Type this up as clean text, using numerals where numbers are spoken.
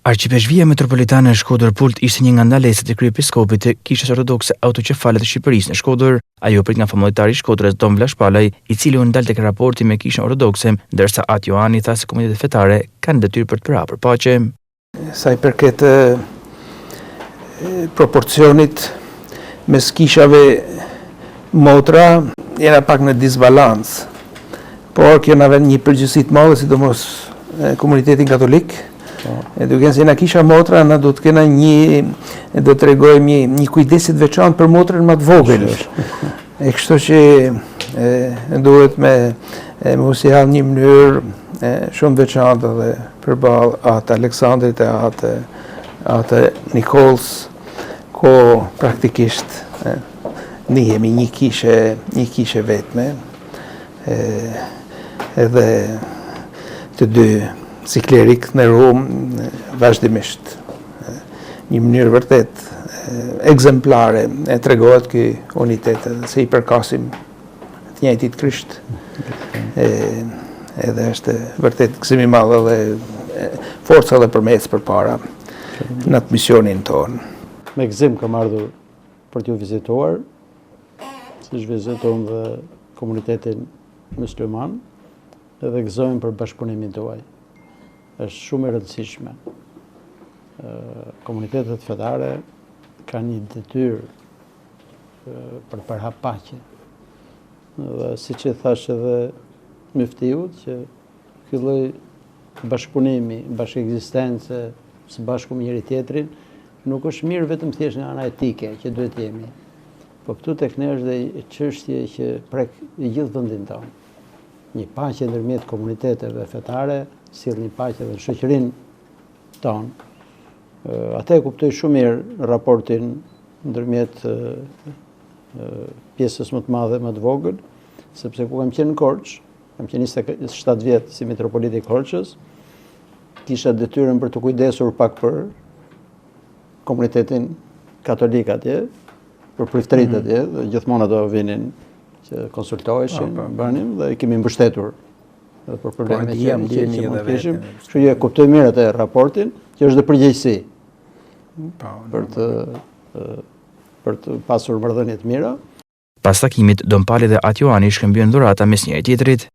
Arqipeshvia Metropolitane e Shkodër Pult ishte një nga ndaleset e kryepiskopit të Kishës Ortodokse Autoqefale të Shqipërisë në Shkodër. Ajo prit nga famulletari i Shkodrës Don Vlash Palaj, i cili u ndal tek raporti me Kishën Ortodokse, ndërsa At Johani tha se komunitetet fetare kanë detyrë për të përhapur paqe. Sa i përket proporcionit mes kishave motra, jena pak në disbalans, por kena një përgjithësi të madhe, sidomos komunitetin katolik. Duke se na kisha motra, na do të kena do të tregojmë një kujdesit veçantë për motrën më të vogël. E kështu që duhet me sjell një mënyrë shumë veçantë edhe përballë atë Aleksandrit e atë Nikols, ko praktikisht jemi një kishe vetme, edhe të dy si klerik në Rom vazhdimisht. Një mënyrë vërtet ekzemplare e tregohet ky unitet se i përkasim të njëjtit Krisht. Edhe është vërtet gëzim i madh dhe forca dhe përmes përpara në atë misionin tonë. Me gëzim kam ardhur për t'ju vizituar, siç vizitojmë dhe komunitetin musliman, edhe gëzojmë për bashkëpunimin tuaj. Është shumë e rëndësishme. Komunitetet fetare kanë një detyrë për përhap paqe. Dhe siç e thash edhe Muftiu, që ky lloj bashkëpunimi, bashkëekzistencë së bashku me njëri tjetrin, nuk është mirë vetëm thjesht nga ana etike që duhet jemi. Po këtu tek ne është dhe çështje që prek i gjithë vendin tonë. Një paqe ndërmjet komuniteteve fetare, sjell një paqe edhe në shoqërinë tonë. Atë e kuptoj shumë mirë raportin ndërmjet pjesës më të madhe më të vogël, sepse ku kam qenë në Korçë, kam qenë 27 vjet si metropolit i Korçës, kisha detyrën për të kujdesur pak për komunitetin katolik atje, për priftërit atje, dhe gjithmonë ato vinin që konsultoheshin, bënim dhe i kemi mbështetur edhe për probleme që mund të kishim. Kështu që kuptoj mirë atë raportin, që është dhe përgjegjësi për të pasur marrëdhënie të mira. Pas takimit, Don Pali dhe At Johani shkëmbyen dhurata mes njëri tjetrit.